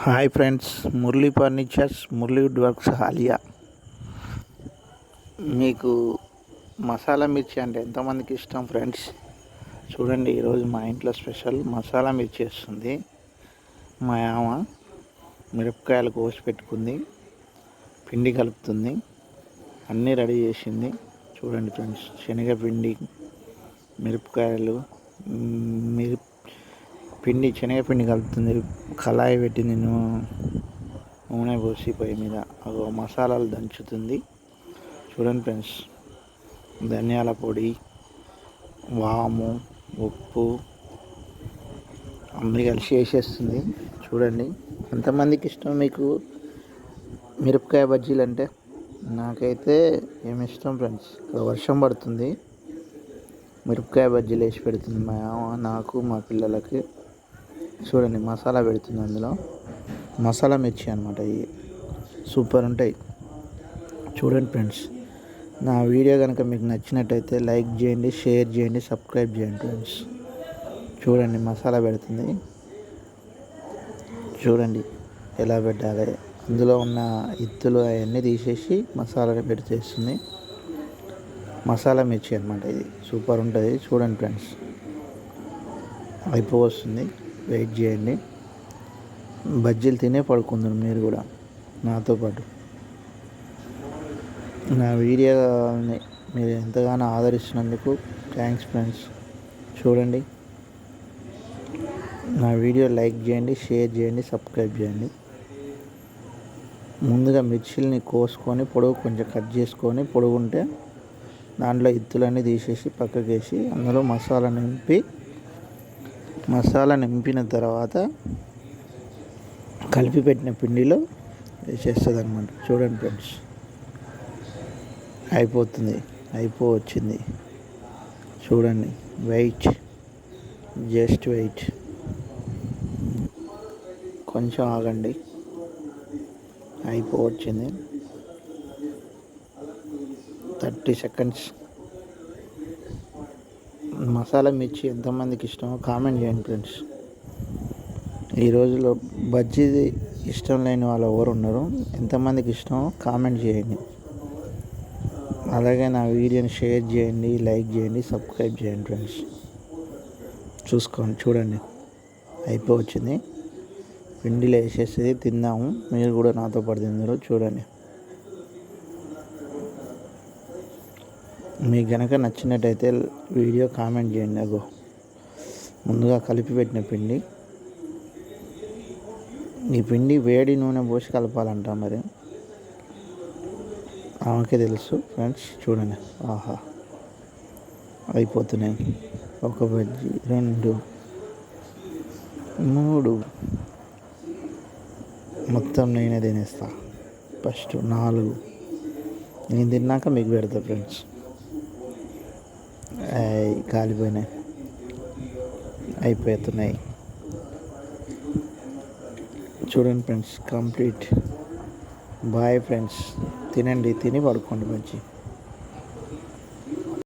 Hi friends, Murali furnitures, Murali wood works, Haliya. మీకు మసాలా మిర్చి అంటే ఎంతమందికి ఇష్టం ఫ్రెండ్స్? చూడండి, ఈరోజు మా ఇంట్లో స్పెషల్ మసాలా మిర్చి వేస్తుంది. మా ఆమ మిరపకాయలు కోసి పెట్టుకుంది, పిండి కలుపుతుంది, అన్నీ రెడీ చేసింది. చూడండి ఫ్రెండ్స్, శనగపిండి, మిరపకాయలు, శనగపిండి కలుపుతుంది. కళాయి పెట్టి నూనె పోసి పొయ్యి మీద మసాలాలు దంచుతుంది. చూడండి ఫ్రెండ్స్, ధనియాల పొడి, వాము, ఉప్పు అన్నీ కలిసి వేసేస్తుంది. చూడండి, ఎంతమందికి ఇష్టం మీకు మిరపకాయ బజ్జీలు అంటే? నాకైతే ఏమి ఇష్టం ఫ్రెండ్స్. ఇక్కడ వర్షం పడుతుంది, మిరపకాయ బజ్జీలు వేసి పెడుతుంది మా నాకు, మా పిల్లలకి. చూడండి, మసాలా పెడుతుంది. అందులో మసాలా మిర్చి అనమాట. ఇవి సూపర్ ఉంటాయి. చూడండి ఫ్రెండ్స్, నా వీడియో కనుక మీకు నచ్చినట్టయితే లైక్ చేయండి, షేర్ చేయండి, సబ్స్క్రైబ్ చేయండి ఫ్రెండ్స్. చూడండి, మసాలా పెడుతుంది. చూడండి ఎలా పెట్టాలి. అందులో ఉన్న ఇత్తులు అవన్నీ తీసేసి మసాలా పెడితేస్తుంది. మసాలా మిర్చి అనమాట. ఇది సూపర్ ఉంటుంది. చూడండి ఫ్రెండ్స్, అయిపోవస్తుంది. వెయిట్ చేయండి. బజ్జీలు తినే పడుకుందరు మీరు కూడా నాతో పాటు. నా వీడియోని మీరు ఎంతగానో ఆదరిస్తున్నందుకు థ్యాంక్స్ ఫ్రెండ్స్. చూడండి, నా వీడియో లైక్ చేయండి, షేర్ చేయండి, సబ్స్క్రైబ్ చేయండి. ముందుగా మిర్చిల్ని కోసుకొని పొడవు కొంచెం కట్ చేసుకొని, పొడవు ఉంటే దాంట్లో ఇత్తులన్నీ తీసేసి పక్కకి వేసి అందులో మసాలా నింపిన తర్వాత కలిపి పెట్టిన పిండిలో వేసేస్తుంది అనమాట. చూడండి ఫ్రెండ్స్, అయిపోవచ్చింది. చూడండి, జస్ట్ వెయిట్, కొంచెం ఆగండి. అయిపోవచ్చింది. 30 సెకండ్స్. మసాలా మిర్చి ఎంతమందికి ఇష్టమో కామెంట్ చేయండి ఫ్రెండ్స్. ఈ రోజులో బజ్జీ ఇష్టం లేని వాళ్ళు ఎవరు ఉన్నారు? ఎంతమందికి ఇష్టమో కామెంట్ చేయండి. అలాగే నా వీడియోని షేర్ చేయండి, లైక్ చేయండి, సబ్స్క్రైబ్ చేయండి ఫ్రెండ్స్. చూడండి, అయిపోవచ్చింది. పిండిలో వేసేసి తిందాము. మీరు కూడా నాతో పాటు తిందరు. చూడండి, మీకు కనుక నచ్చినట్టయితే వీడియో కామెంట్ చేయండి. ముందుగా కలిపి పెట్టిన పిండి. ఈ పిండి వేడి నూనె పోసి కలపాలంట, మరి ఆమెకే తెలుసు ఫ్రెండ్స్. చూడండి, ఆహా, అయిపోతున్నాయి. 1 బజ్జీ, 2, 3, మొత్తం నేనే తినేస్తా. ఫస్ట్ 4 నేను తిన్నాక మీకు పెడతా ఫ్రెండ్స్. కాలిపోయినాయి, అయిపోతున్నాయి. చూడండి ఫ్రెండ్స్, కంప్లీట్. Bye friends. తినండి, తిని పడుకోండి మంచి.